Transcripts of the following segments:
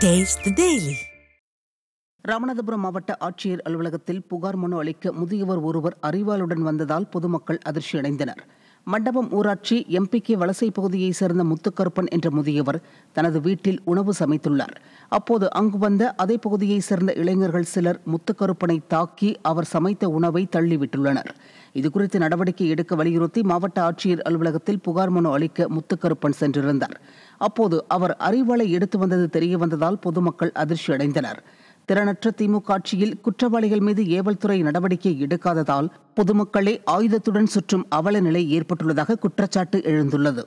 Taste the Daily. Ramanathapuram மாவட்ட ஆட்சியர் அலுவலகத்தில் புகார் மனு அளிக்க முதியவர் ஒருவர் அறிவாளுடன் வந்ததால் பொதுமக்கள் அதிர்ச்சியடைந்தனர். மண்டபம் ஊராட்சி எம்பிகே வலசை பகுதியைச் சேர்ந்த முத்துக்கருப்பன் என்ற முதியவர் தனது வீட்டில் உணவு சமைத்துள்ளார். அப்போது அங்கு வந்த அதே பகுதியைச் சேர்ந்த இளைஞர்கள் சிலர் முத்துக்கருப்பனை தாக்கி அவர் சமைத்த உணவை தள்ளிவிட்டுள்ளனர். இதுகுறித்து நடவடிக்கை எடுக்க வலியுறுத்தி மாவட்ட ஆட்சியர் அலுவலகத்தில் புகார் மனு அளிக்க முத்துக்கருப்பன் சென்றிருந்தார். அப்போது அவர் அறிவாளை எடுத்து வந்தது தெரியவந்ததால் பொதுமக்கள் அதிர்ச்சியடைந்தனர். திறனற்ற திமுக ஆட்சியில் குற்றவாளிகள் மீது ஏவல்துறை நடவடிக்கை எடுக்காததால் பொதுமக்களே ஆயுதத்துடன் சுற்றும் அவல நிலை ஏற்பட்டுள்ளதாக குற்றச்சாட்டு எழுந்துள்ளது.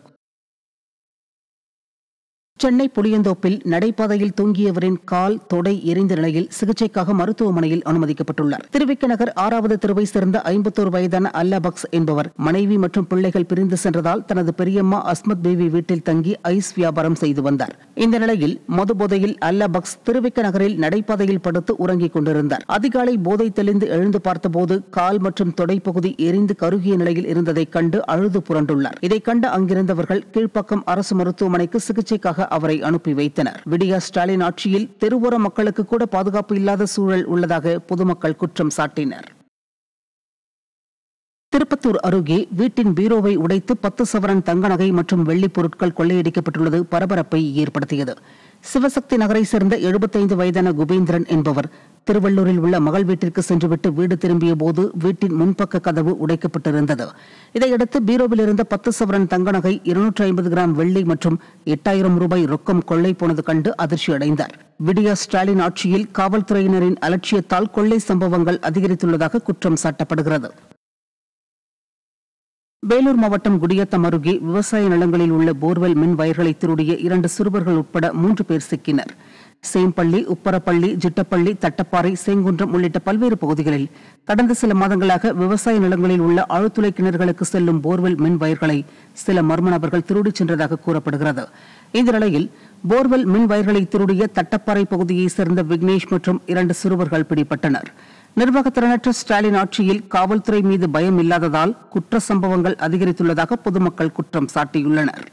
சென்னை புளியந்தோப்பில் நடைபாதையில் தூங்கியவரின் கால் தொடை எரிந்த நிலையில் சிகிச்சைக்காக மருத்துவமனையில் அனுமதிக்கப்பட்டுள்ளார். திருவிக்க நகர் 6வது தெருவை சேர்ந்த 51 வயதான அல்லபக்ஸ் என்பவர் மனைவி மற்றும் பிள்ளைகள் பிரிந்து சென்றதால் தனது பெரியம்மா அஸ்மத் பேபி வீட்டில் தங்கி ஐஸ் வியாபாரம் செய்து வந்தார். இந்த நிலையில் மது போதையில் அல்லபக்ஸ் திருவிக்க நகரில் நடைபாதையில் படுத்து உறங்கிக் கொண்டிருந்தார். அதிகாலை போதை தெளிந்து எழுந்து பார்த்தபோது கால் மற்றும் தொடை பகுதி எரிந்து கருகிய நிலையில் இருந்ததை கண்டு அழுது புரண்டுள்ளார். இதை கண்டு அங்கிருந்தவர்கள் கீழ்ப்பாக்கம் அரசு மருத்துவமனைக்கு சிகிச்சைக்காக அவரை அனுப்பி வைத்தனர். விடியா ஸ்டாலின் ஆட்சியில் தெருவோர மக்களுக்கு கூட பாதுகாப்பு இல்லாத சூழல் உள்ளதாக பொதுமக்கள் குற்றம் சாட்டினர். திருப்பத்தூர் அருகே வீட்டின் பீரோவை உடைத்து 10 சவரன் தங்க நகை மற்றும் வெள்ளிப் பொருட்கள் கொள்ளையடிக்கப்பட்டுள்ளது பரபரப்பை ஏற்படுத்தியது. சிவசக்தி நகரை சேர்ந்த 75 வயதான குபேந்திரன் என்பவர் திருவள்ளூரில் உள்ள மகள் வீட்டிற்கு சென்றுவிட்டு வீடு திரும்பிய போது வீட்டின் முன்பக்க கதவு உடைக்கப்பட்டிருந்தது. இதையடுத்து பீரோவில் இருந்த 10 சவரன் தங்க நகை, 250 கிராம் வெள்ளி மற்றும் 8000 ரூபாய் ரொக்கம் கொள்ளை போனது கண்டு அதிர்ச்சியடைந்தார். விடியா ஸ்டாலின் ஆட்சியில் காவல்துறையினரின் அலட்சியத்தால் கொள்ளை சம்பவங்கள் அதிகரித்துள்ளதாக குற்றம் சாட்டப்படுகிறது. வேலூர் மாவட்டம் குடியாத்தம் அருகே விவசாய நிலங்களில் உள்ள போர்வெல் மின் வயர்களை திருடிய 2 சிறுவர்கள் உட்பட 3 பேர் சிக்கினர். சேம்பள்ளி, உப்பரப்பள்ளி, ஜிட்டப்பள்ளி, தட்டப்பாறை, சேங்குன்றம் உள்ளிட்ட பல்வேறு பகுதிகளில் கடந்த சில மாதங்களாக விவசாய நிலங்களில் உள்ள ஆழ்துளை கிணறுகளுக்கு செல்லும் போர்வெல் மின் வயர்களை சில மர்ம நபர்கள் திருடிச் சென்றதாக கூறப்படுகிறது. இந்த நிலையில் போர்வெல் மின் வயர்களை திருடிய தட்டப்பாறை பகுதியைச் சேர்ந்த விக்னேஷ் மற்றும் 2 சிறுவர்கள் பிடிபட்டனர். நிர்வாகத்திறனற்ற ஸ்டாலின் ஆட்சியில் காவல்துறை மீது பயம் இல்லாததால் குற்ற சம்பவங்கள் அதிகரித்துள்ளதாக பொதுமக்கள் குற்றம் சாட்டியுள்ளனர்.